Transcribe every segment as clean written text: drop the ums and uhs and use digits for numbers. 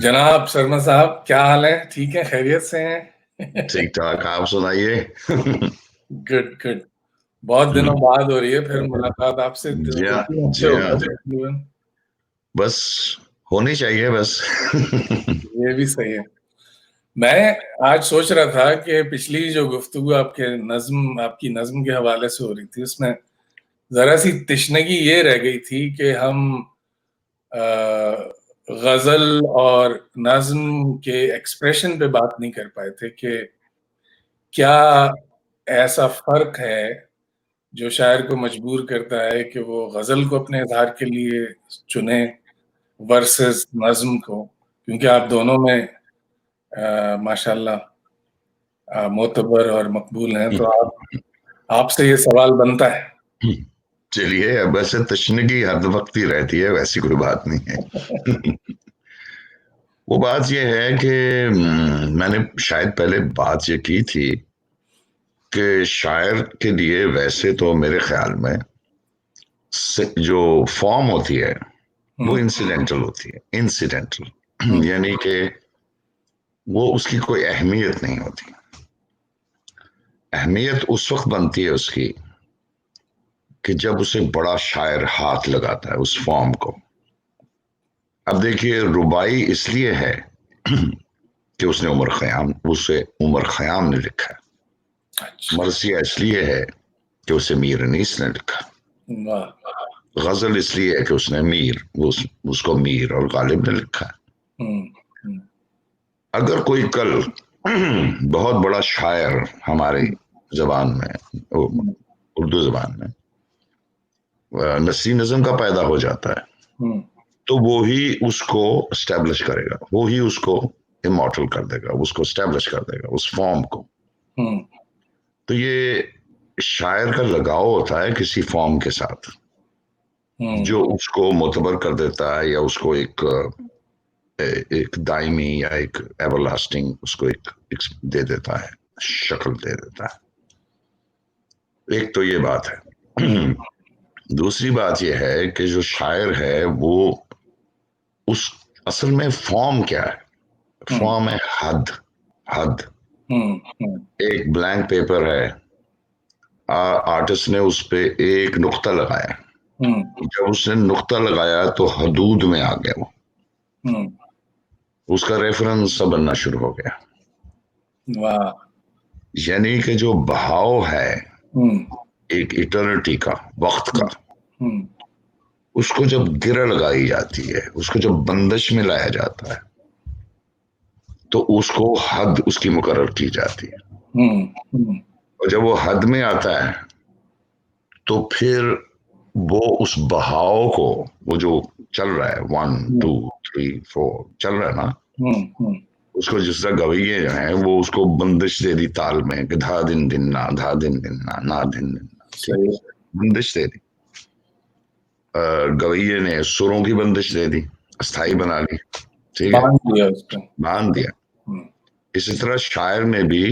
जनाब शर्मा साहब, क्या हाल है? ठीक है, खैरियत से हैं? ठीक ठाक। आप सुनाइए। Good good. बहुत दिनों बाद हो रही है फिर मुलाकात आपसे। जी हाँ। 2-3 हफ्ते जी हो हाँ गए जी। तकरीबन। बस होनी चाहिए बस। ये भी सही है। मैं आज सोच रहा था कि पिछली जो गुफ्तगू आपकी नज्म के हवाले से हो रही थी, उसमें जरा सी तिश्नगी ये रह गई थी कि हम गजल और नज्म के एक्सप्रेशन पे बात नहीं कर पाए थे कि क्या ऐसा फर्क है जो शायर को मजबूर करता है कि वो गजल को अपने इजहार के लिए चुने वर्सेस नज्म को, क्योंकि आप दोनों में माशाल्लाह मोतबर और मकबूल हैं, तो आप आपसे ये सवाल बनता है। चलिए, अब वैसे तशनगी हर वक्त ही रहती है, वैसी कोई बात नहीं है। वो बात ये है कि मैंने शायद पहले बात ये की थी कि शायर के लिए वैसे तो मेरे ख्याल में जो फॉर्म होती है वो इंसिडेंटल होती है। इंसिडेंटल यानी कि वो उसकी कोई अहमियत नहीं होती। अहमियत उस वक्त बनती है उसकी कि जब उसे बड़ा शायर हाथ लगाता है उस फॉर्म को। अब देखिए, रुबाई इसलिए है कि उसे उमर खयाम ने लिखा है। अच्छा। मरसिया इसलिए है कि उसे मीर अनीस ने लिखा। वाह। गजल इसलिए है कि उसको मीर और गालिब ने लिखा है। हम्म। अगर कोई कल बहुत बड़ा शायर हमारी जबान में, उर्दू जबान में, नसीर नज़म का पैदा हो जाता है, हम्म। तो वो ही उसको स्टैब्लिश करेगा, वो ही उसको इमॉर्टल कर देगा, उसको स्टैब्लिश कर देगा उस फॉर्म को। हम्म। तो ये शायर का लगाव होता है किसी फॉर्म के साथ जो उसको मोतबर कर देता है, या उसको एक दायमी या एक एवरलास्टिंग उसको एक दे देता है, शक्ल दे देता है। एक तो ये बात है। दूसरी बात यह है कि जो शायर है वो उस असल में फॉर्म क्या है? फॉर्म है हद। हद। एक ब्लैंक पेपर है, आर्टिस्ट ने उस पे एक नुक्ता लगाया। जब उसने नुक्ता लगाया तो हदूद में आ गया वो, उसका रेफरेंस सब बनना शुरू हो गया। वाह। यानी कि जो बहाव है एक इटर्निटी का, वक्त का, उसको जब गिरा लगाई जाती है, उसको जब बंदिश में लाया जाता है, तो उसको हद उसकी मुकर्रर की जाती है। और जब वो हद में आता है तो फिर वो उस बहाव को, वो जो चल रहा है 1 2 3 4 चल रहा है ना, उसको जिस तरह गवैये जो है वो उसको बंदिश दे दी ताल में कि धा दिन दिन ना, धा दिन दिन ना, ना दिन दिन ना। ठीक है, बंदिश दे दी। गवैये ने सुरों की बंदिश दे दी, अस्थाई बना ली। ठीक है, बांध दिया उसको। बांध दिया। इसी तरह शायर ने भी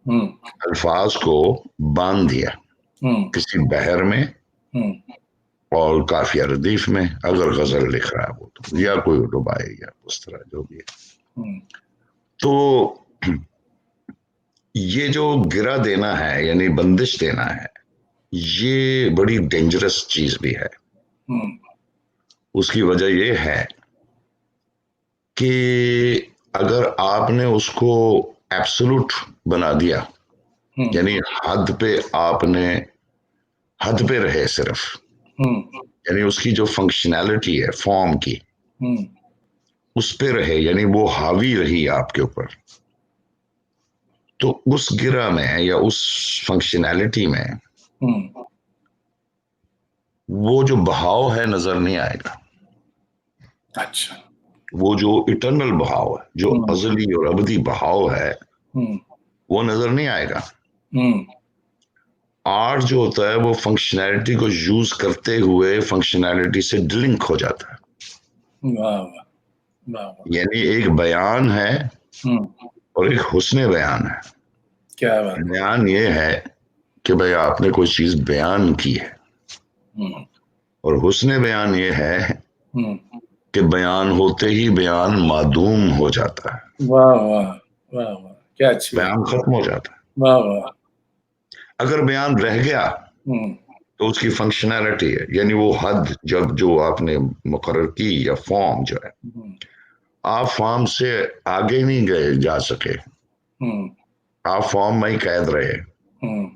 अल्फाज को बांध दिया किसी बहर में और काफिया रदीफ में, अगर गजल लिख रहा है वो तो, या कोई रुबाई या उस तरह जो भी है। तो ये जो गिरा देना है यानी बंदिश देना है, ये बड़ी डेंजरस चीज भी है। उसकी वजह ये है कि अगर आपने उसको एब्सोल्यूट बना दिया, यानी हद पे रहे सिर्फ, यानी उसकी जो फंक्शनैलिटी है फॉर्म की उस पे रहे, यानी वो हावी रही आपके ऊपर, तो उस गिरा में या उस फंक्शनैलिटी में वो जो बहाव है नजर नहीं आएगा। अच्छा। वो जो इटर्नल बहाव है, जो अजली और अबदी बहाव है, वो नजर नहीं आएगा। आर्ट जो होता है वो फंक्शनैलिटी को यूज करते हुए फंक्शनैलिटी से डिलिंक हो जाता है। वाह वाह। यानी एक बयान है और एक हुस्न बयान है। क्या बात। बयान ये है कि भाई आपने कोई चीज बयान की है, और हुस्न बयान ये है कि बयान होते ही बयान मादूम हो जाता है, वाह वाह वाह वाह, क्या अच्छी बात, बयान खत्म हो जाता है। वाह वाह। अगर बयान रह गया हम्म तो उसकी फंक्शनैलिटी है, यानी वो हद जब जो आपने मुकर्रर की या फॉर्म जो है, हम्म आप फॉर्म से आगे नहीं गए जा सके, हम्म आप फॉर्म में ही कैद रहे। हम्म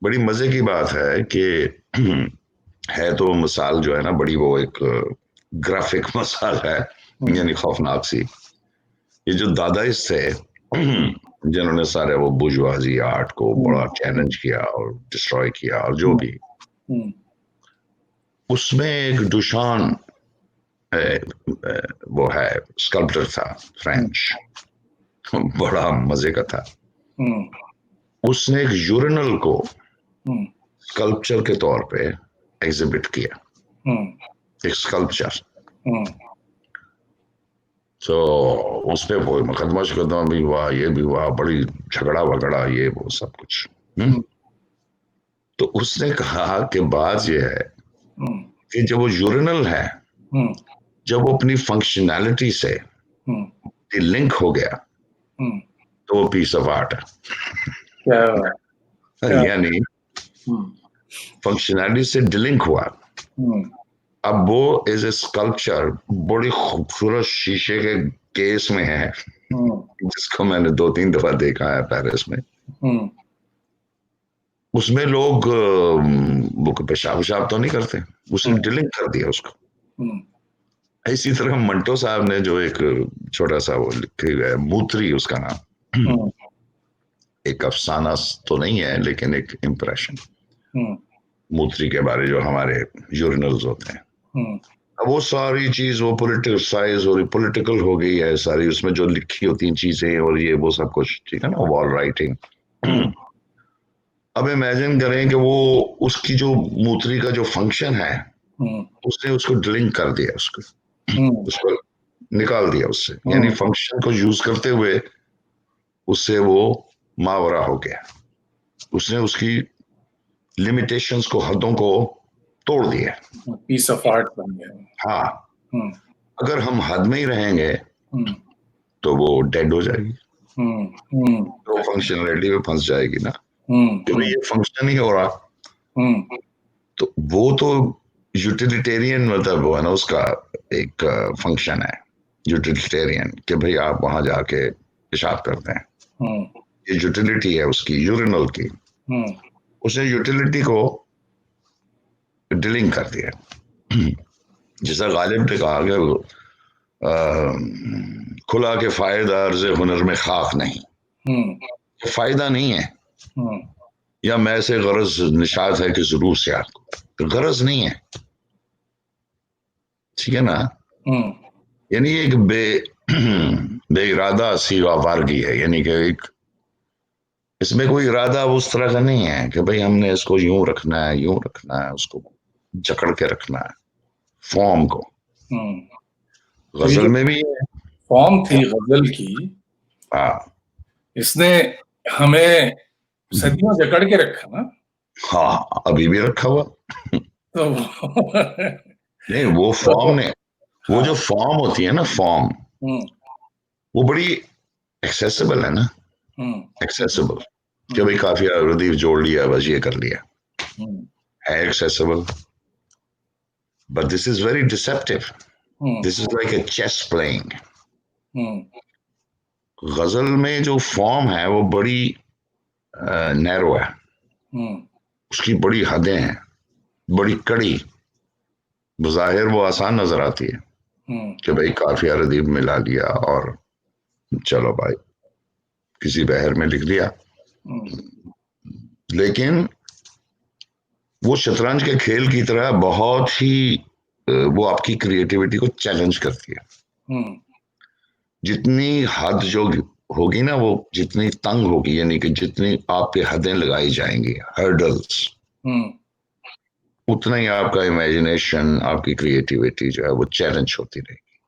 बड़ी मजे की बात है कि है तो मिसाल जो है ना बड़ी, वो एक ग्राफिक मिसाल है, हम्म यानी खौफनाक सी। ये जो दादाइस थे हम्म जिन्होंने सारे वो बुर्जुआजी आर्ट को बड़ा चैलेंज किया और डिस्ट्रॉय किया और जो भी, हम्म उसमें एक दुशान वो है, स्कल्प्टर था फ्रेंच, बड़ा मजे का था। हम्म उसने एक यूरिनल को हम्म स्कल्पचर के तौर पे एग्जिबिट किया, हम्म एक स्कल्पचर। हम्म तो उस पे वो मुकदमा शुकदमा भी हुआ, ये भी हुआ, बड़ी झगड़ा वगड़ा ये वो सब कुछ। हम्म तो उसने कहा कि बात ये है हम्म कि जब वो यूरिनल है, हम्म जब वो अपनी फंक्शनैलिटी से हम्म लिंक हो गया हम्म, तो वो पीस ऑफ आर्ट क्या बात, है। क्या, यानी हम्म फंक्शनैलिटी से डिलिंक हुआ। हम्म अब वो एज ए स्कल्पचर बड़ी खूबसूरत शीशे के केस में है, हम्म जिसको मैंने 2-3 दफा देखा है पेरिस में। हम्म उसमें लोग वो पेशाब वशाब तो नहीं करते, उसने डिलिंक कर दिया उसको। हम्म इसी तरह मंटो साहब ने जो एक छोटा सा वो लिखे हुआ है, मूत्री उसका नाम, हम्म एक अफसाना तो नहीं है लेकिन एक इम्प्रेशन, हम्म मूत्री के बारे जो हमारे यूरिनल्स होते हैं। हम्म अब वो सारी चीज वो पॉलिटिसाइज और पॉलिटिकल हो गई है सारी, उसमें जो लिखी होती हैं चीजें और ये वो सब कुछ, ठीक है ना, वॉल राइटिंग। हम्म अब इमेजिन करें कि वो उसकी जो मूत्री का जो फंक्शन है, हम्म उसने उसको ड्रिंक कर दिया, उसको हम्म उसको निकाल दिया उससे, यानी हम्म फंक्शन को यूज करते हुए उससे वो मावरा हो गया, उसने उसकी लिमिटेशंस को, हदों को तोड़ दिया। पीस ऑफ आर्ट बन गया। हाँ, हम्म अगर हम हद में ही रहेंगे हम्म तो वो डेड हो जाएगी, हम्म हम्म तो फंक्शनलिटी में फंस जाएगी ना, कि भाई हम्म ये फंक्शन नहीं हो रहा। हम्म तो वो तो यूटिलिटेरियन, मतलब वो है ना उसका एक फंक्शन है यूटिलिटेरियन, कि भाई आप वहां जाके पेशाब करते हैं, हम्म ये यूटिलिटी है उसकी, यूरिनल की। हम्म उसने यूटिलिटी को डिलिंग कर दिया। जैसा गालिब ने कहा कि खुला के फायदा अर्ज हुनर में खाक नहीं, हम्म ये फायदा नहीं है, हम्म या मैं से गरज निशात है कि जरूर से आपको गरज नहीं है, ठीक है ना। हम्म यानी एक बे इरादा सी वारगी है, यानी कि एक, इसमें कोई इरादा उस तरह का नहीं है कि भाई हमने इसको यूं रखना है, यूं रखना है, उसको जकड़ के रखना है फॉर्म को। हम्म। तो ये गजल जो में भी है। फॉर्म थी गजल की, हाँ इसने हमें सदियों जकड़ के रखा ना। हाँ, अभी भी रखा हुआ। तो नहीं, वो फॉर्म तो, ने, वो हाँ, जो फॉर्म होती है ना, फॉर्म, हम्म वो बड़ी एक्सेसिबल है ना, हम्म एक्सेसिबल, कि हम्म भाई काफी रदीफ जोड़ लिया, बस ये कर लिया, हम्म है accessible. But this is very deceptive, hmm this is like a chess playing. हम्म गजल में जो फॉर्म है वो बड़ी नैरो है, हम्म उसकी बड़ी हदें हैं, बड़ी कड़ी। बज़ाहिर वो आसान नजर आती है हम्म कि भाई काफिया रदीफ मिला लिया और चलो भाई किसी बहर में लिख दिया, हम्म लेकिन वो शतरंज के खेल की तरह बहुत ही वो आपकी क्रिएटिविटी को चैलेंज करती है। हम्म जितनी हद जो होगी ना, वो जितनी तंग होगी, यानी कि जितनी आप पे हदें लगाई जाएंगी, हर्डल्स, हम्म, उतना ही आपका इमेजिनेशन, आपकी क्रिएटिविटी जो है वो चैलेंज होती रहेगी,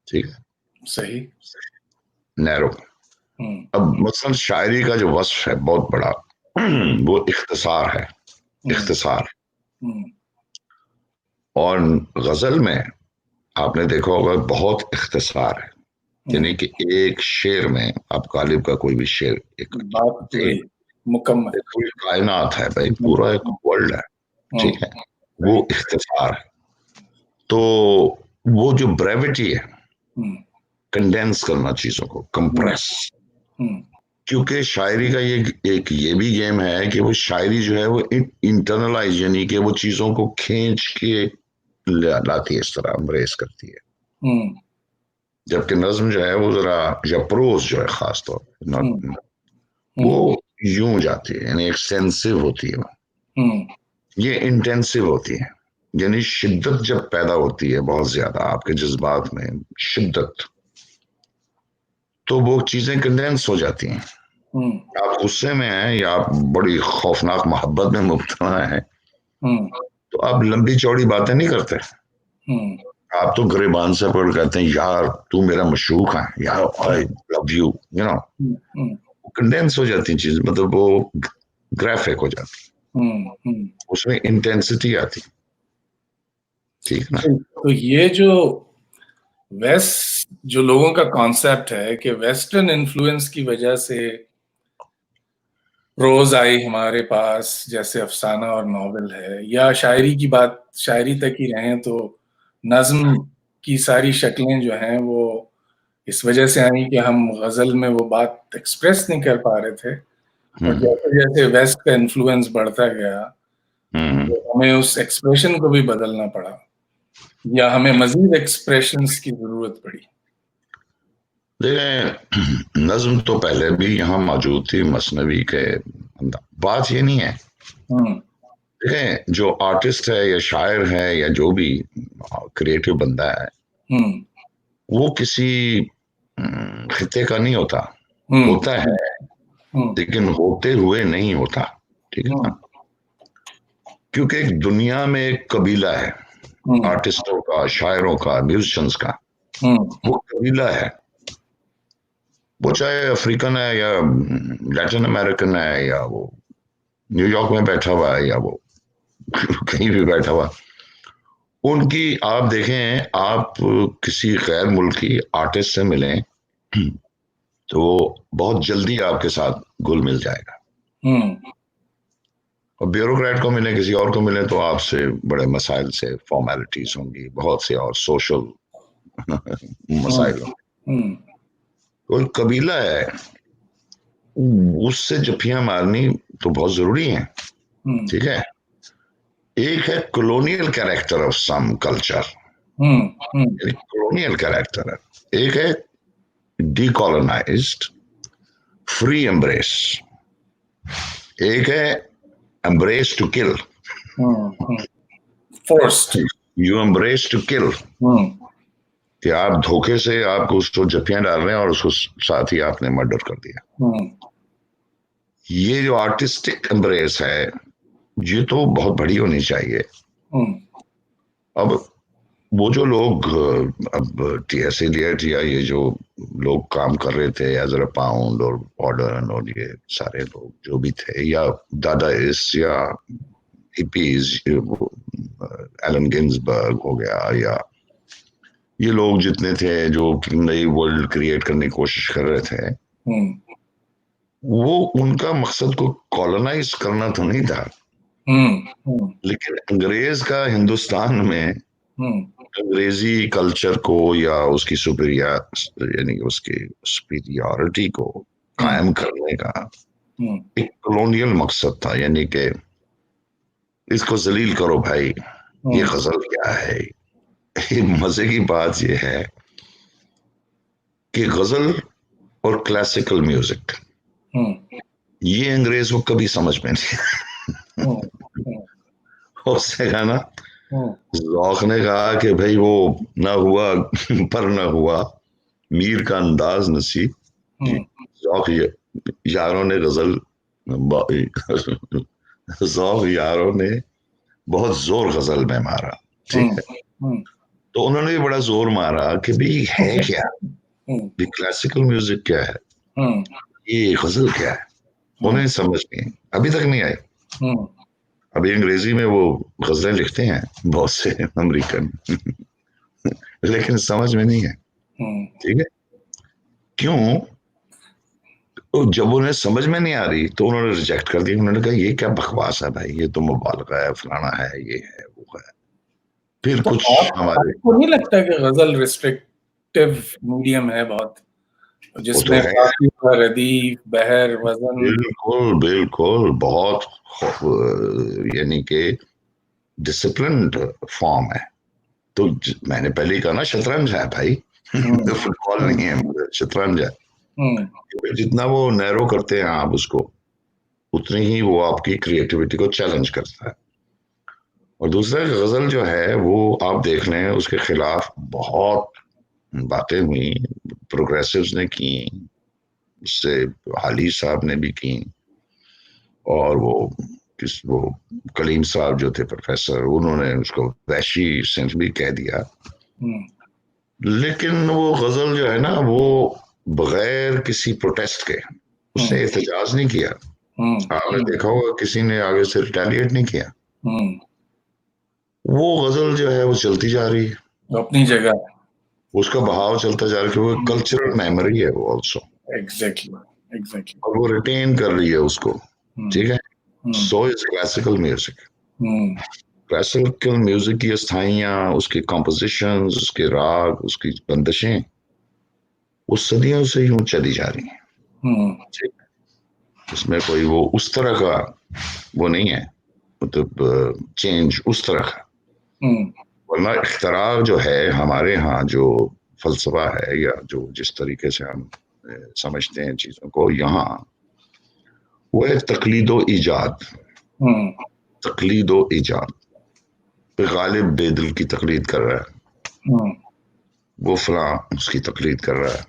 ठीक है, सही। नैरो। हम्म अब मसलन शायरी का जो वस्फ है बहुत बड़ा, वो इख्तिसार है, हम्म इख्तिसार। हम्म और गजल में आपने देखा होगा बहुत इख्तिसार है, यानी कि एक शेर में आप गालिब का कोई भी शेर एक बात पूरी मुकम्मल। पूरी कायनात है भाई, पूरा एक वर्ल्ड है, ठीक है, वो इख्तिसार है। तो वो जो ब्रेविटी है, कंडेंस करना चीजों को, कंप्रेस, क्योंकि शायरी का ये एक ये भी गेम है कि वो शायरी जो है वो इंटरनलाइज, यानी कि वो चीजों को खींच के लाती है, इस तरह एम्ब्रेस करती है। जबकि नज्म जो है वो जरा, या प्रोज जो है खास तौर पर, वो यूं जाती है, यानी एक्सटेंसिव होती है, ये इंटेंसिव होती है, यानी शिद्दत जब पैदा होती है बहुत ज्यादा आपके जज्बात में, शिद्दत, तो वो चीजें कंडेंस हो जाती हैं। आप गुस्से में हैं या आप बड़ी खौफनाक मोहब्बत में मुब्तला हैं, तो आप लंबी चौड़ी बातें नहीं करते, आप तो गिरेबान से पकड़ कहते हैं यार तू मेरा मशूक है, यार I love you, you know, condense हो जाती चीज, मतलब वो ग्राफिक हो जाती, उसमें इंटेंसिटी आती, ठीक ना। तो ये जो वेस्ट, जो लोगों का कॉन्सेप्ट है कि वेस्टर्न इन्फ्लुएंस की वजह से प्रोज आई हमारे पास, जैसे अफसाना और नॉवेल है, या शायरी की बात शायरी तक ही रहें तो नज्म की सारी शक्लें जो हैं वो इस वजह से आई कि हम गजल में वो बात एक्सप्रेस नहीं कर पा रहे थे, और जैसे जैसे वेस्ट का इन्फ्लुएंस बढ़ता गया तो हमें उस एक्सप्रेशन को भी बदलना पड़ा, या हमें मजीद एक्सप्रेशंस की जरूरत पड़ी। देखें, नज्म तो पहले भी यहाँ मौजूद थी मसनवी के अंदर, बात ये नहीं है। देखें, जो आर्टिस्ट है या शायर है या जो भी क्रिएटिव बंदा है, वो किसी खिते का नहीं होता, होता है लेकिन होते हुए नहीं होता, ठीक है ना, क्योंकि एक दुनिया में एक कबीला है आर्टिस्टों का, शायरों का, म्यूजिशियंस का, वो कबीला है, वो चाहे अफ्रीकन है या लैटिन अमेरिकन है या वो न्यूयॉर्क में बैठा हुआ है या वो कहीं भी बैठा हुआ, उनकी आप देखें, आप किसी गैर मुल्की आर्टिस्ट से मिलें तो वो बहुत जल्दी आपके साथ घुल मिल जाएगा, और ब्यूरोक्रेट को मिले, किसी और को मिले तो आपसे बड़े मसाइल से फॉर्मेलिटीज होंगी, बहुत से और सोशल मसाइल होंगे। कोई कबीला है, उससे जफ्फियां मारनी तो बहुत जरूरी है, ठीक है। एक है colonial character of some culture, colonial character है, एक है डीकॉलोनाइज्ड फ्री एम्ब्रेस, एक है embrace to kill, forced, you embrace to kill, कि आप धोखे से आप उसको जफ्फियां डाल रहे हैं और उसको साथ ही आपने मर्डर कर दिया। ये जो आर्टिस्टिक एम्ब्रेस है ये तो बहुत बड़ी होनी चाहिए। अब वो जो लोग अब टीएस इलियट या ये जो लोग काम कर रहे थे, एजरा पाउंड और मॉडर्न और ये सारे लोग जो भी थे, या दादाइस या हिपीज, एलन गिन्सबर्ग हो गया, या ये लोग जितने थे जो नई वर्ल्ड क्रिएट करने की कोशिश कर रहे थे, वो उनका मकसद को कॉलोनाइज करना तो नहीं था, लेकिन अंग्रेज का हिंदुस्तान में अंग्रेजी कल्चर को या उसकी सुपीरियर, यानी उसकी सुपीरियरिटी को कायम करने का एक कॉलोनियल मकसद था, यानी कि इसको जलील करो भाई, ये गजल क्या है। मजे की बात यह है कि गजल और क्लासिकल म्यूजिक ये अंग्रेज को कभी समझ में नहीं उससे कहा ना, ज़ौक़ ने कहा कि भाई वो ना हुआ पर ना हुआ मीर का अंदाज नसीब, ज़ौक़ यारों ने गजल, ज़ौक़ यारों ने बहुत जोर गजल में मारा, ठीक है। तो उन्होंने भी बड़ा जोर मारा कि भाई है क्या, ये क्लासिकल म्यूजिक क्या है, ये गजल क्या है, उन्हें समझ नहीं, अभी तक नहीं आई। अभी अंग्रेजी में वो गजलें लिखते हैं बहुत से अमेरिकन लेकिन समझ में नहीं है। ठीक है, क्यों? तो जब उन्हें समझ में नहीं आ रही तो उन्होंने रिजेक्ट कर दी। उन्होंने कहा ये क्या बकवास है भाई, ये तो मुबालगा है, फलाना है, ये है, वो है। फिर तो कुछ हमारे, आपको नहीं लगता कि गजल रिस्ट्रिक्टिव मीडियम है बहुत, वो तो जिसमें है, काफिया, रदीफ, बहर, वजन? बिल्कुल बिल्कुल, बहुत यानी कि डिसिप्लिन्ड फॉर्म है। तो मैंने पहले ही कहा ना, शतरंज है भाई। फुटबॉल नहीं है, शतरंज है। जितना वो नैरो करते हैं आप उसको, उतनी ही वो आपकी क्रिएटिविटी को चैलेंज करता है। और दूसरा, गजल जो है वो आप देख लें, उसके खिलाफ बहुत बातें हुई, प्रोग्रेसिव्स ने की, उससे हाली साहब ने भी की, और वो कलीम साहब जो थे प्रोफेसर, उन्होंने उसको वैशी सेंस भी कह दिया। लेकिन वो गजल जो है ना, वो बगैर किसी प्रोटेस्ट के उसने एहतजाज नहीं किया। आपने देखा होगा किसी ने आगे से रिटेलिएट नहीं किया। वो गजल जो है वो चलती जा रही है अपनी जगह। उसका बहाव चलता जा रहा है, क्योंकि कल्चरल मेमोरी है वो ऑल्सो, एग्जैक्टली, एग्जैक्टली। और वो रिटेन कर रही है उसको। ठीक है, so is classical music. Classical music की स्थाइयां, उसकी कॉम्पोजिशन, उसके राग, उसकी बंदिशें, वो सदियों से यूं चली जा रही हैं। इसमें कोई वो उस तरह का वो नहीं है, मतलब चेंज उस तरह का। वरना इख्तरा जो है हमारे यहाँ, जो फलसफा है, या जो जिस तरीके से हम समझते हैं चीजों को यहाँ, वो है तकलीदो ईजाद। तकलीदो ईजाद, गालिब बेदिल की तकलीद कर रहा है, वो फला उसकी तकलीद कर रहा है।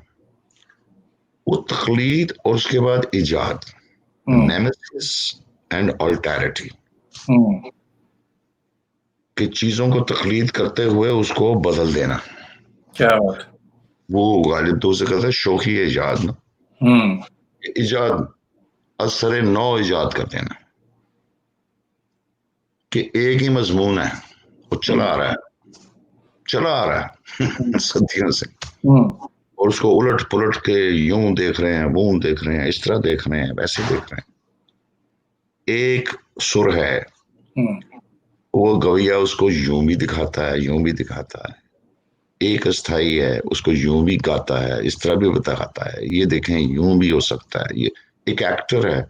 वो तकलीद और उसके बाद ईजाद, नेमेसिस एंड अल्टैरिटी, कि चीजों को तकलीद करते हुए उसको बदल देना। क्या बात। वो गालिब तो उसे कहता है शौकी ईजाद ना, ईजाद असर नौ ईजाद कर देना, कि एक ही मजमून है, वो चला आ रहा है, चला आ रहा है सदियों से, और उसको उलट पुलट के यूं देख रहे हैं, वो देख रहे हैं, इस तरह देख रहे हैं, वैसे देख रहे हैं। एक सुर है, वो गवैया उसको यूं भी दिखाता है, यूं भी दिखाता है। एक अस्थाई है, उसको यूं भी गाता है, इस तरह भी बताता है, ये देखें यूं भी हो सकता है। ये एक एक्टर है,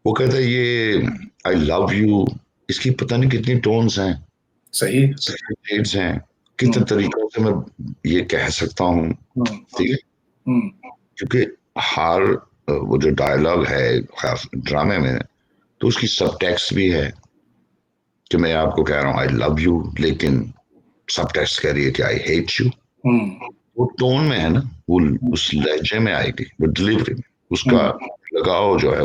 वो कहता है ये आई लव यू, इसकी पता नहीं कितनी टोन्स हैं, सही, शेड्स हैं, कितने तरीकों से मैं ये कह सकता हूँ। ठीक है, क्योंकि हर वो जो डायलॉग है खास ड्रामे में, तो उसकी सब टेक्स्ट भी है, कि मैं आपको कह रहा हूँ आई लव यू, लेकिन सब टेक्स्ट कह रही है कि आई हेट यू। वो टोन में है ना, वो उस लहजे में आएगी, वो डिलीवरी में उसका लगाव जो है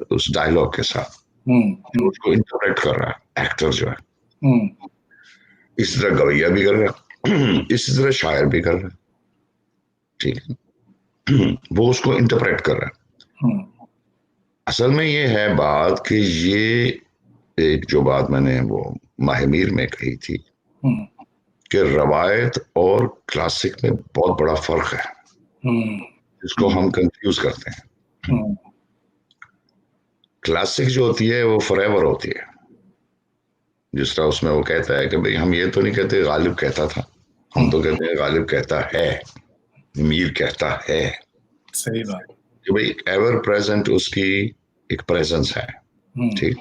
उस डायलॉग के साथ, जो उसको इंटरप्रेट कर रहा है एक्टर जो है। इसी तरह गवैया भी कर रहा है, इसी तरह शायर भी कर रहा है। ठीक है, वो उसको इंटरप्रेट कर रहा है। असल में ये है बात कि ये एक जो बात मैंने वो माहिमीर में कही थी, कि रवायत और क्लासिक में बहुत बड़ा फर्क है, जिसको हम कंफ्यूज करते हैं। क्लासिक जो होती है वो फॉरएवर होती है, जिस तरह उसमें वो कहता है कि भाई हम ये तो नहीं कहते गालिब कहता था, हम तो कहते हैं गालिब कहता है, मीर कहता है। सही बात। कि भाई एवर प्रेजेंट उसकी एक प्रेजेंस है। ठीक,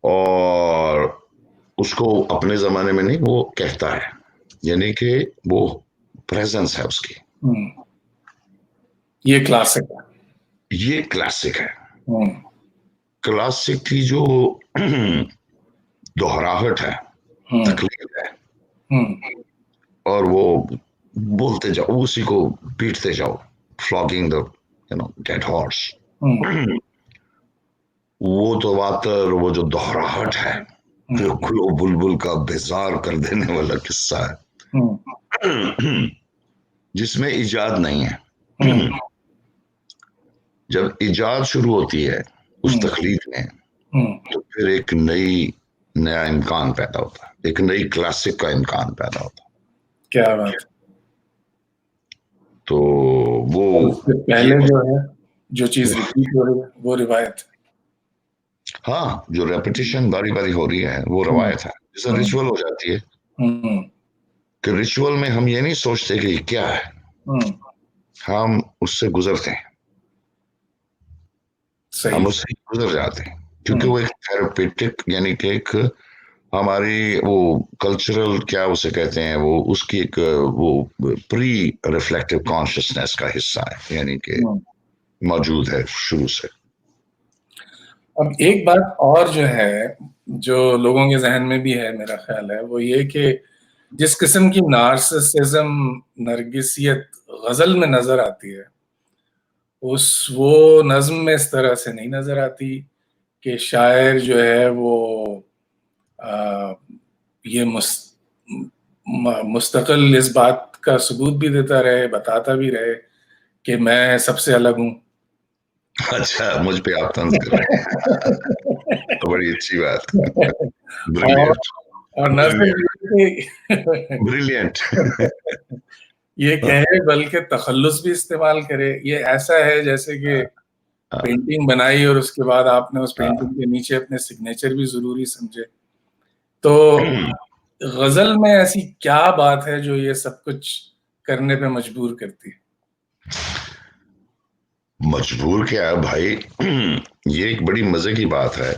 और उसको अपने जमाने में नहीं, वो कहता है, यानी कि वो प्रेजेंस है उसकी। ये क्लासिक है। ये क्लासिक है। क्लासिक की जो दोहराहट है, तकलीफ है, और वो बोलते जाओ, उसी को पीटते जाओ, फ्लॉगिंग द डेड हॉर्स। वो तो वातर, वो जो दोहराहट है, बिल्कुल वो बुलबुल का बेजार कर देने वाला किस्सा है, जिसमें इजाद नहीं है। जब इजाद शुरू होती है उस तकलीफ में, तो फिर एक नया इम्कान पैदा होता है। एक नई क्लासिक का इम्कान पैदा होता। क्या बात। तो वो उससे पहले जो है, जो चीज रिपीट हो रही है वो रिवायत। हाँ, जो रेपिटेशन बारी बारी हो रही है वो रवायत है, जैसे रिचुअल हो जाती है कि रिचुअल में हम ये नहीं सोचते कि क्या है, हम उससे गुजरते हैं, हम उससे गुजर जाते हैं, क्योंकि वो एक थेरेपेटिक यानी कि एक हमारी वो कल्चरल क्या उसे कहते हैं, वो उसकी एक वो प्री रिफ्लेक्टिव कॉन्शियसनेस का हिस्सा है, यानी कि मौजूद है शुरू से। अब एक बात और जो है, जो लोगों के जहन में भी है, मेरा ख्याल है, वो ये कि जिस किस्म की नार्सिसिज्म, नरगिसियत गजल में नजर आती है, वो नज्म में इस तरह से नहीं नजर आती कि शायर जो है वो ये मुस्तकिल इस बात का सबूत भी देता रहे, बताता भी रहे कि मैं सबसे अलग हूँ। अच्छा, मुझ पे आप तंज कर रहे हैं। तो बड़ी अच्छी बात। और, ब्रिलियंट और न सिर्फ ब्रिलियंट ये कहे बल्कि तखल्लुस भी इस्तेमाल करे। ये ऐसा है जैसे कि पेंटिंग बनाई और उसके बाद आपने उस पेंटिंग के नीचे अपने सिग्नेचर भी जरूरी समझे। तो गजल में ऐसी क्या बात है जो ये सब कुछ करने पे मजबूर करती है? मजबूर क्या है भाई, ये एक बड़ी मजे की बात है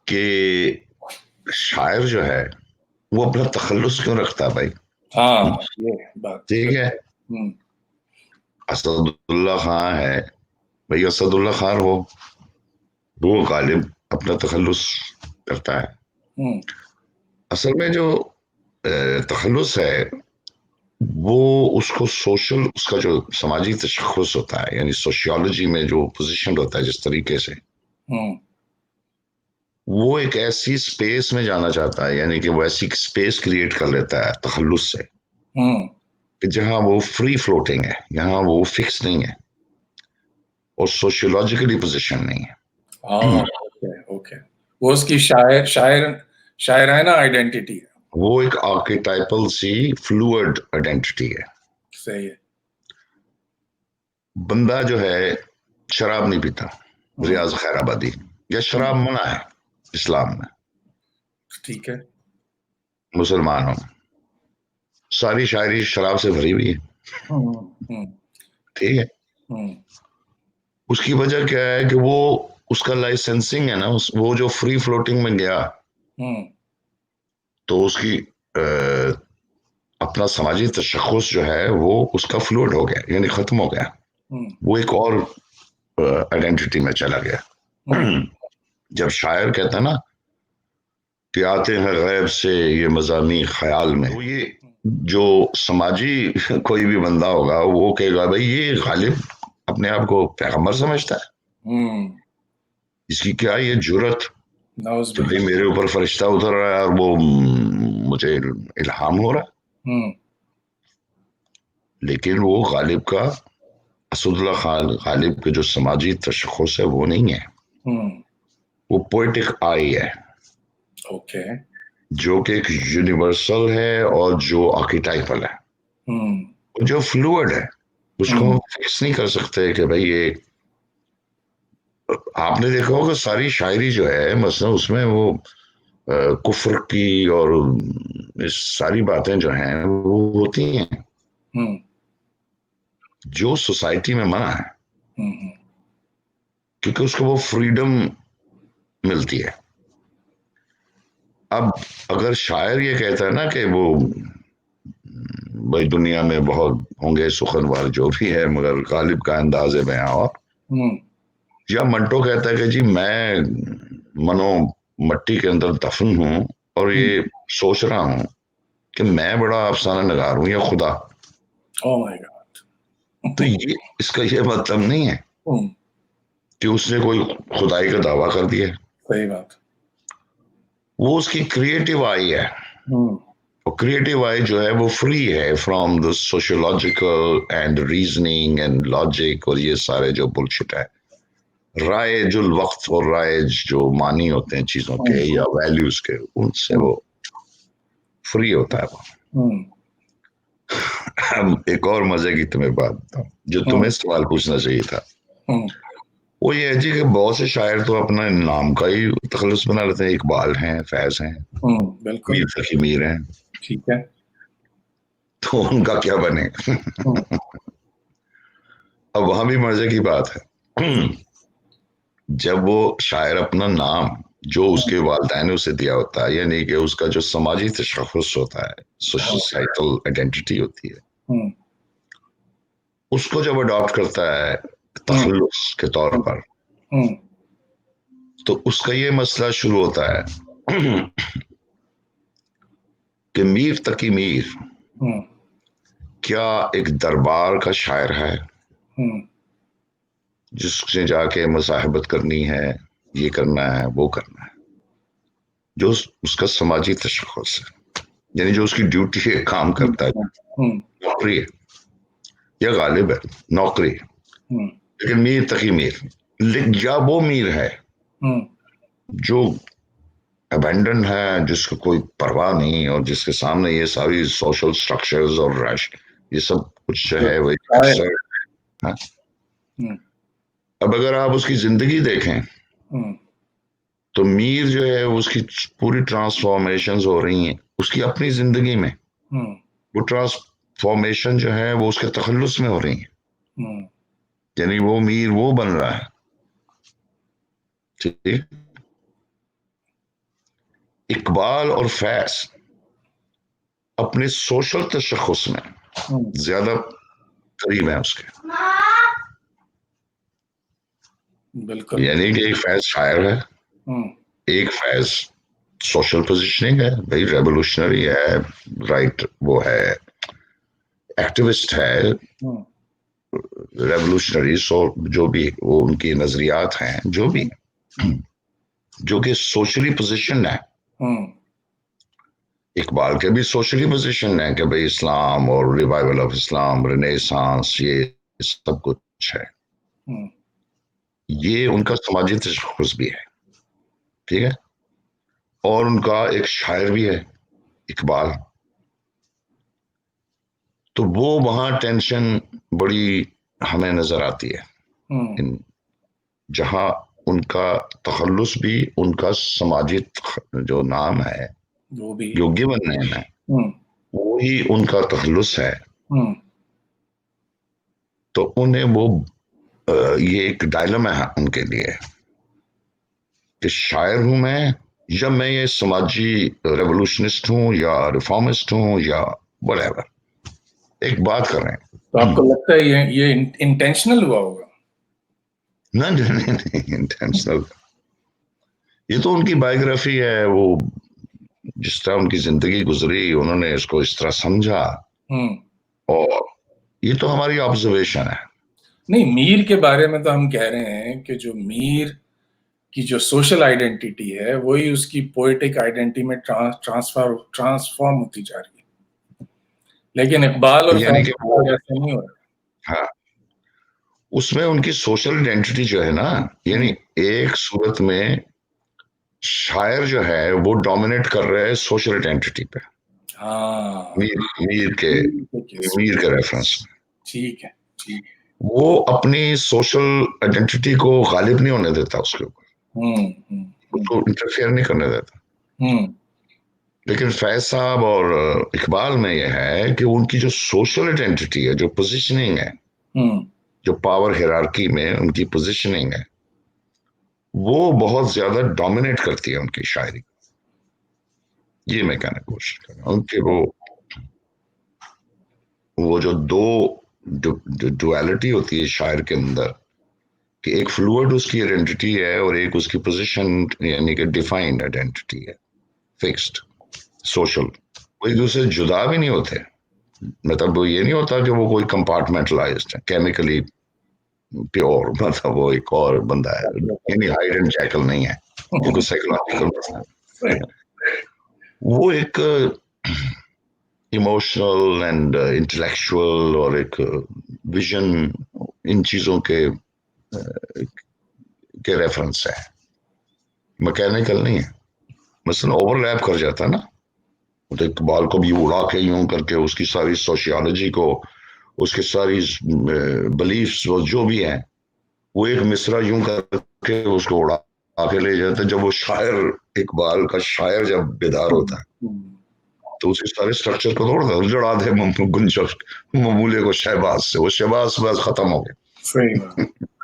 कि शायर जो है वो अपना तखल्लुस क्यों रखता है भाई। हाँ, ये बात ठीक है, असदुल्ला खान है भाई, असदुल्ला खान हो, वो गालिब अपना तखल्लुस करता है। असल में जो तखल्लुस है वो उसको सोशल, उसका जो समाजी तशख़्ख़ुस होता है, यानी सोशियोलॉजी में जो पोजीशन होता है जिस तरीके से, वो एक ऐसी स्पेस में जाना चाहता है, यानी कि वो ऐसी स्पेस क्रिएट कर लेता है तखल्लुस से कि जहां वो फ्री फ्लोटिंग है, यहाँ वो फिक्स नहीं है और सोशियोलॉजिकली पोजीशन नहीं है। ओके ओके, वो उसकी शायराना आइडेंटिटी है। वो एक आर्केटाइपल सी फ्लूइड आइडेंटिटी है। सही है। बंदा जो है शराब नहीं पीता, रियाज खैराबादी, या शराब मना है इस्लाम में, ठीक है। मुसलमान हो, सारी शायरी शराब से भरी हुई है। ठीक है, उसकी वजह क्या है कि वो उसका लाइसेंसिंग है ना, वो जो फ्री फ्लोटिंग में गया तो उसकी अपना समाजी तशख़्ख़ुस जो है वो उसका फ्लूइड हो गया, यानी खत्म हो गया, वो एक और आइडेंटिटी में चला गया। जब शायर कहता है ना कि आते हैं गैब से ये मज़ामी ख्याल में, तो ये जो समाजी कोई भी बंदा होगा वो कहेगा भाई ये गालिब अपने आप को पैगंबर समझता है, इसकी क्या ये जुर्रत कि भाई मेरे ऊपर फरिश्ता उतर रहा है और वो मुझे इल्हाम हो रहा है। लेकिन वो गालिब का, असदुल्ला खान गालिब के जो समाजी तशख़्ख़ुस है वो नहीं है, वो पोएटिक आई है। ओके, जो कि एक यूनिवर्सल है और जो आर्किटाइपल है, जो फ्लूइड है, उसको हम फिक्स नहीं कर सकते कि भाई ये, आपने देखा होगा सारी शायरी जो है मसलन उसमें वो कुफ्र की और इस सारी बातें जो हैं वो होती हैं जो सोसाइटी में मना है, क्योंकि उसको वो फ्रीडम मिलती है। अब अगर शायर ये कहता है ना कि वो भाई दुनिया में बहुत होंगे सुखनवार जो भी है मगर गालिब का अंदाज़ बयां, और या मंटो कहता है कि जी मैं मनो मट्टी के अंदर दफन हूं और ये सोच रहा हूं कि मैं बड़ा अफसाना नगार हूं या खुदा। Oh my God. तो ये इसका ये मतलब नहीं है कि उसने कोई खुदाई का दावा कर दिया। सही बात, वो उसकी क्रिएटिव आई है, और क्रिएटिव आई जो है वो फ्री है from the sociological and reasoning and logic और ये सारे जो बुलशिट है। राइजुल वक्त और राइज जो मानी होते हैं चीजों के या वैल्यूज के, उनसे वो फ्री होता है वो। एक और मजे की तुम्हें बात बताऊं, जो तुम्हें सवाल पूछना चाहिए था, वो ये है जी कि बहुत से शायर तो अपना नाम का ही तखल्लुस बना लेते हैं। इकबाल हैं, फैज हैं, बिल्कुल मीर तकी मीर हैं, ठीक है। तो उनका क्या बने? अब वहां भी मजे की बात है, जब वो शायर अपना नाम जो उसके वालिदैन ने उसे दिया होता है, यानी कि उसका जो समाजी तशख़्ख़ुस होता है, सोसाइटल आइडेंटिटी होती है, उसको जब अडॉप्ट करता है तखल्लुस के तौर पर, तो उसका ये मसला शुरू होता है कि मीर तकी मीर क्या एक दरबार का शायर है जिससे जाके मुसाहबत करनी है, ये करना है, वो करना है, जो उसका समाजी तशख़्ख़ुस है, यानी जो उसकी ड्यूटी है, काम करता है, नौकरी है या गालिब है, नौकरी है, लेकिन मीर तकी मीर, या वो मीर है जो अबेंडन है, जिसको कोई परवाह नहीं और जिसके सामने ये सारी सोशल स्ट्रक्चर्स और रश, ये सब कुछ जो है वो है। अब अगर आप उसकी जिंदगी देखें तो मीर जो है उसकी पूरी ट्रांसफॉर्मेशन हो रही हैं उसकी अपनी जिंदगी में। वो ट्रांसफॉर्मेशन जो है वो उसके तखल्लुस में हो रही है, यानी वो मीर वो बन रहा है, ठीक। इकबाल और फैज अपने सोशल तशख़्ख़ुस में ज्यादा करीब है उसके, बिल्कुल। यानी कि एक फैज शायर है, एक फैज सोशल पोजीशनिंग है, भाई रेवोल्यूशनरी है, राइट, वो है एक्टिविस्ट है, रेवोल्यूशनरी, सो जो भी वो उनकी नजरियात हैं, जो भी जो कि सोशली पोजीशन है। इकबाल के भी सोशली पोजीशन है कि भाई इस्लाम और रिवाइवल ऑफ इस्लाम, रेनेसांस, ये सब कुछ है, ये उनका समाजी तशख़्ख़ुस भी है, ठीक है। और उनका एक शायर भी है इकबाल, तो वो वहां टेंशन बड़ी हमें नजर आती है, जहां उनका तखल्लुस भी उनका समाजी जो नाम है, वो भी योग्य बनने में, वो ही उनका तखल्लुस है। तो उन्हें वो ये एक डायलमा है उनके लिए कि शायर हूं मैं, या मैं ये समाजी रेवोल्यूशनिस्ट हूं या रिफॉर्मिस्ट हूं या व्हाटएवर, एक बात कर रहे हैं। तो आपको लगता है ये इंटेंशनल हुआ होगा? नहीं इंटेंशनल, ये तो उनकी बायोग्राफी है, वो जिस तरह उनकी जिंदगी गुजरी उन्होंने इसको इस तरह समझा, और ये तो हमारी ऑब्जर्वेशन है। नहीं, मीर के बारे में तो हम कह रहे हैं कि जो मीर की जो सोशल आइडेंटिटी है वही उसकी पोएटिक आइडेंटिटी में ट्रांसफॉर्म होती जा रही है, लेकिन इकबाल और यानी कि वो, ऐसा नहीं हो रहा। हाँ, उसमें उनकी सोशल आइडेंटिटी जो है ना, यानी एक सूरत में शायर जो है वो डोमिनेट कर रहे हैं सोशल आइडेंटिटी पे, हाँ, मीर के रेफरेंस में ठीक है। वो अपनी सोशल आइडेंटिटी को गालिब नहीं होने देता उसके ऊपर, उसको इंटरफेयर नहीं करने देता। लेकिन फैज साहब और इकबाल में यह है कि उनकी जो सोशल आइडेंटिटी है, जो पोजीशनिंग है, जो पावर हिरार्की में उनकी पोजीशनिंग है, वो बहुत ज्यादा डोमिनेट करती है उनकी शायरी। ये मैं कहने की कोशिश कर रहा हूँ कि वो जो दो डुअलिटी होती है शायर के अंदर, कि एक फ्लूइड उसकी आइडेंटिटी है और एक उसकी पोजीशन यानी कि डिफाइंड आइडेंटिटी है, फिक्स्ड सोशल, वो एक दूसरे जुदा भी नहीं होते। मतलब वो ये नहीं होता कि वो कोई कंपार्टमेंटलाइज्ड है, केमिकली प्योर, मतलब वो एक और बंदा है, यानी हाइड एंड जैकल नहीं है, ये कोई साइकोलॉजिकल मसला है। वो एक इमोशनल एंड इंटेलेक्चुअल और एक विजन, इन चीजों के के रेफरेंस है, मैकेनिकल नहीं है। मसलन ओवरलैप कर जाता ना, तो इकबाल को भी उड़ा के यूं करके उसकी सारी सोशियोलॉजी को, उसकी सारी बिलीफ्स जो भी है, वो एक मिसरा यूं करके उसको उड़ा के ले जाता है। जब वो शायर, इकबाल का शायर जब बेदार होता है तो उसके सारे स्ट्रक्चर को तोड़ दे, जड़ा दे ममूले को शहबाज से, वो शहबाज बस खत्म हो गया। सही बात,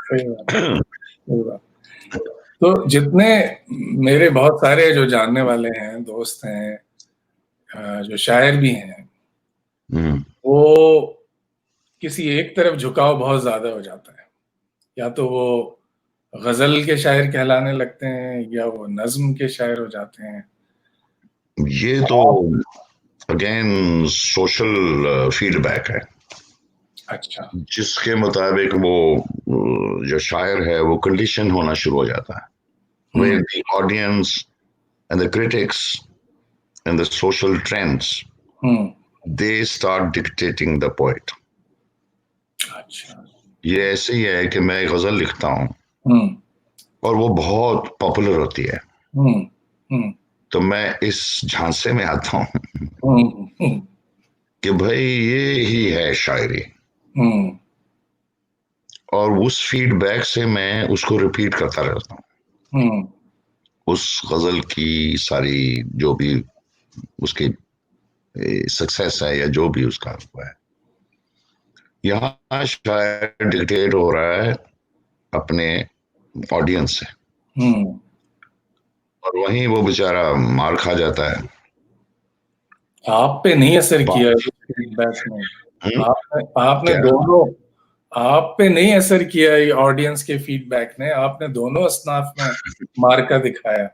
सही बात, सही बात। तो जितने मेरे बहुत सारे जो जानने वाले हैं, दोस्त हैं, जो शायर भी हैं, वो किसी एक तरफ झुकाव बहुत ज्यादा हो जाता है। या तो वो गजल के शायर कहलाने लगते हैं या वो नज्म के शायर हो जाते हैं। ये तो अगेन सोशल फीडबैक है। अच्छा। जिसके मुताबिक वो जो शायर है वो कंडीशन होना शुरू हो जाता है, where the audience and the critics and the social trends they start dictating the poet. अच्छा। ये ऐसे ही है कि मैं गजल लिखता हूँ और वो बहुत पॉपुलर होती है, तो मैं इस झांसे में आता हूँ कि भाई ये ही है शायरी, और उस फीडबैक से मैं उसको रिपीट करता रहता हूँ। उस गजल की सारी जो भी उसकी सक्सेस है या जो भी उसका हुआ है, यहाँ शायद डिक्टेट हो रहा है अपने ऑडियंस से, और वहीं वो बेचारा मार खा जाता है। आप पे नहीं असर किया फीडबैक ने? आपने दोनों, आप पे नहीं असर किया ये ऑडियंस के फीडबैक ने? आपने दोनों असनाफ में मार का दिखाया।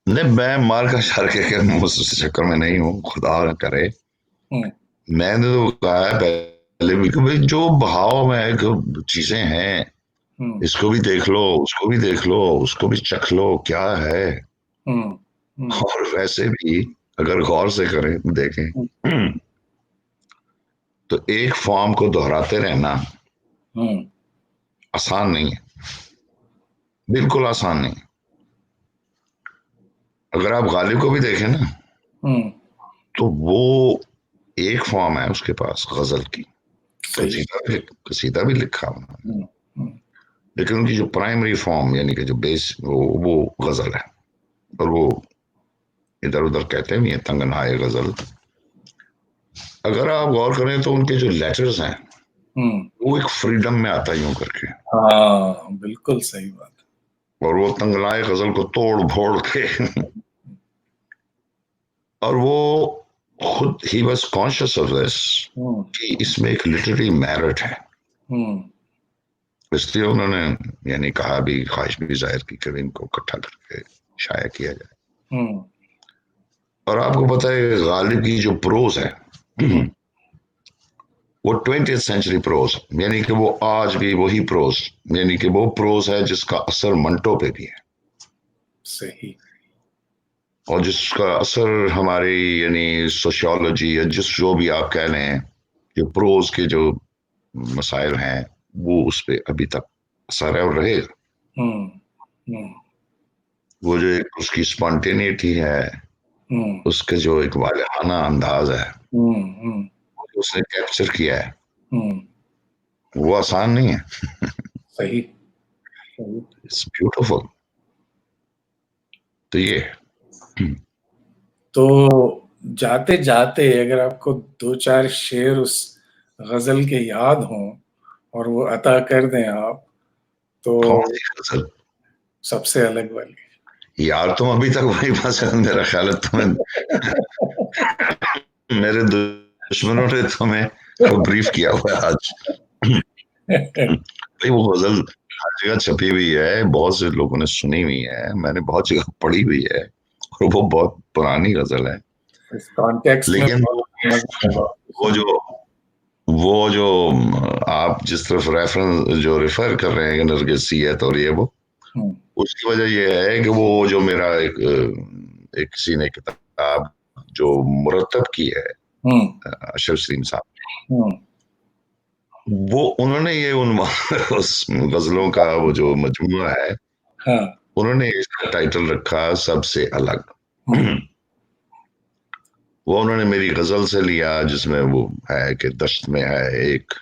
नहीं, मैं मार का शार के उस चक्कर में नहीं हूँ, खुदा न करे। मैंने तो कहा है पहले भी कि भाई जो भाव में चीजें हैं, इसको भी देख लो, उसको भी देख लो, उसको भी चख लो क्या है। और वैसे भी अगर गौर से करें, देखें, तो एक फॉर्म को दोहराते रहना आसान नहीं है, बिल्कुल आसान नहीं। अगर आप गालिब को भी देखें ना, तो वो एक फॉर्म है उसके पास गजल की, कसीदा भी लिखा उन्होंने, लेकिन उनकी जो प्राइमरी फॉर्म यानी कि जो बेस वो गजल है। और वो इधर उधर कहते भी हैं तंगनाए गजल। अगर आप गौर करें तो उनके जो लेटर्स हैं वो एक फ्रीडम में आता है यूं करके। हाँ, बिल्कुल सही बात। और वो तंगनाए गजल को तोड़ फोड़ के और वो खुद he was conscious of this कि इसमें एक लिटरेरी मेरिट है, इसलिए उन्होंने यानी कहा भी, ख्वाहिश भी जाहिर की कि इनको इकट्ठा करके शाया किया जाए। और आपको पता है गालिब की जो प्रोज है वो 20th सेंचुरी प्रोज, यानी कि वो आज भी वही प्रोज, यानी कि वो प्रोज है जिसका असर मंटो पे भी है। सही। और जिसका असर हमारी यानी सोशियोलॉजी या जिस जो भी आप कह लें, जो प्रोज के जो मसाइल हैं वो उस पर अभी तक असर है और रहेगा। वो जो एक उसकी स्पॉन्टेनिटी है, उसके जो एक वालिहाना अंदाज है, उसने कैप्चर किया है, वो आसान नहीं है। सही। It's beautiful. तो ये तो जाते जाते अगर आपको दो चार शेर उस गजल के याद हों और वो अता कर दें आप, तो कौन सी गजल? सबसे अलग वाली। यार तुम अभी तक वही फंसे हो, मेरा ख्याल है तुम्हें मेरे दुश्मनों ने तुम्हें को ब्रीफ किया हुआ है आज। भाई वो गजल हर जगह छपी हुई है, बहुत से लोगों ने सुनी हुई है, मैंने बहुत जगह पढ़ी हुई है, और वो बहुत पुरानी गजल है। इस कॉन्टेक्स्ट में लेकिन वो वो जो आप जिस तरफ रेफरेंस जो रेफर कर रहे हैं नरगिसियत और ये वो, उसकी वजह ये है कि वो जो मेरा एक किसी ने किताब जो मुरतब की है अशरफ सलीम साहब, वो उन्होंने ये उस गजलों का वो जो मजमुआ है हाँ। उन्होंने इसका टाइटल रखा सबसे अलग। हम्म। वो उन्होंने मेरी गजल से लिया, जिसमें वो है कि दश्त में है एक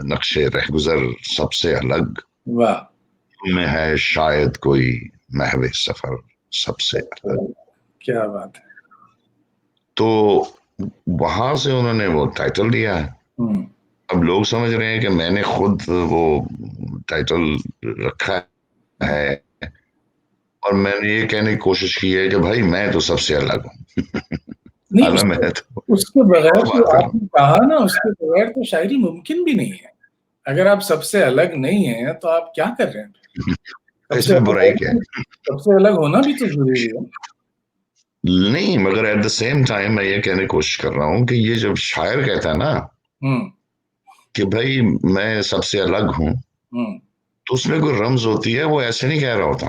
नक्शे रहगुजर सबसे अलग, वाह। में है शायद कोई महवे सफर सबसे अलग। क्या बात है। तो वहां से उन्होंने वो टाइटल दिया है। हम्म। अब लोग समझ रहे हैं कि मैंने खुद वो टाइटल रखा है, और मैंने ये कहने की कोशिश की है कि भाई मैं तो सबसे अलग हूँ। नहीं, हालांकि उसके मैं तो उसके बगैर और तो बात कर रहा आपने कहा ना, उसके बगैर तो शायरी मुमकिन भी नहीं है। अगर आप सबसे अलग नहीं हैं तो आप क्या कर रहे हैं? हूँ। सबसे इसमें बुराई क्या है? सबसे अलग होना भी तो जरूरी है। नहीं, मगर एट द सेम टाइम मैं ये कहने की कोशिश कर रहा हूँ कि ये जब शायर कहता है ना हम्म। कि भाई मैं सबसे अलग हूँ, हम्म। तो उसमें कोई रम्ज होती है, वो ऐसे नहीं कह रहा होता।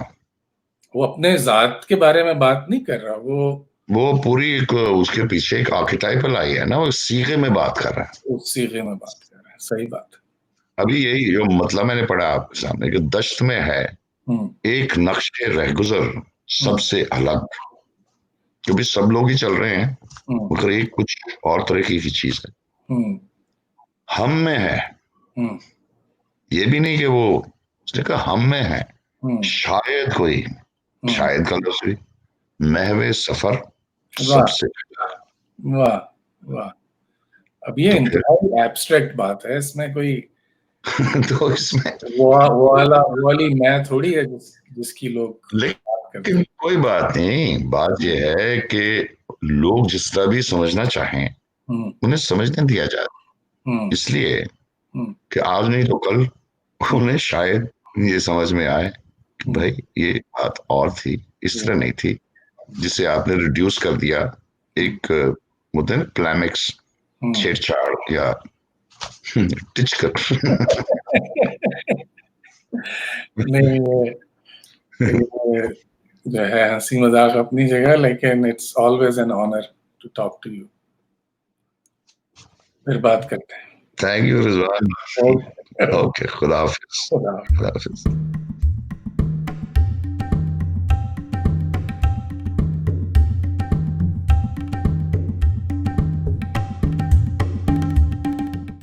वो अपने जात के बारे में बात नहीं कर रहा, वो पूरी एक उसके पीछे एक आर्किटाइपल आई है ना, वो सीखे में बात कर रहा है। उस सीगे में बात कर रहा है। सही बात है। अभी यही जो मतलब मैंने पढ़ा आपके सामने कि दश्त में है हम्म। एक नक्शे रहगुजर हम्म। सबसे अलग, क्योंकि सब लोग ही चल रहे हैं, हम्म। मगर एक कुछ और तरीके की चीज है, हम्म। हम में है। हम्म। ये भी नहीं कि वो, उसने कहा हम में है हम्म। शायद कोई, हम्म। शायद का लफ्ज भी, महवे सफर वाह। सबसे। वाह। वाह। अब ये तो फिर इंतहाई एब्स्ट्रैक्ट बात है, इसमें कोई तो इसमें वो वाली मैं थोड़ी है जिसकी लोग बात करते लेकिन हैं। कोई बात नहीं, बात यह है कि लोग जिस तरह भी समझना चाहें हम्म। उन्हें समझने दिया जाए, हम्म। इसलिए हम्म। कि आज नहीं तो कल हम्म। उन्हें शायद ये समझ में आए कि हम्म। भाई ये बात और थी, इस तरह नहीं थी, जिसे आपने रिड्यूस कर दिया हम्म। एक होते हैं प्लैमिक्स, हम्म। छेड़छाड़ या टिच कर। नहीं, ये जो है हंसी मजाक अपनी जगह, लेकिन it's always an honour to talk to you. फिर बात करते हैं। Thank you Rizwan. Okay. Okay, खुदा हाफिज। खुदा खुदा हाफिज।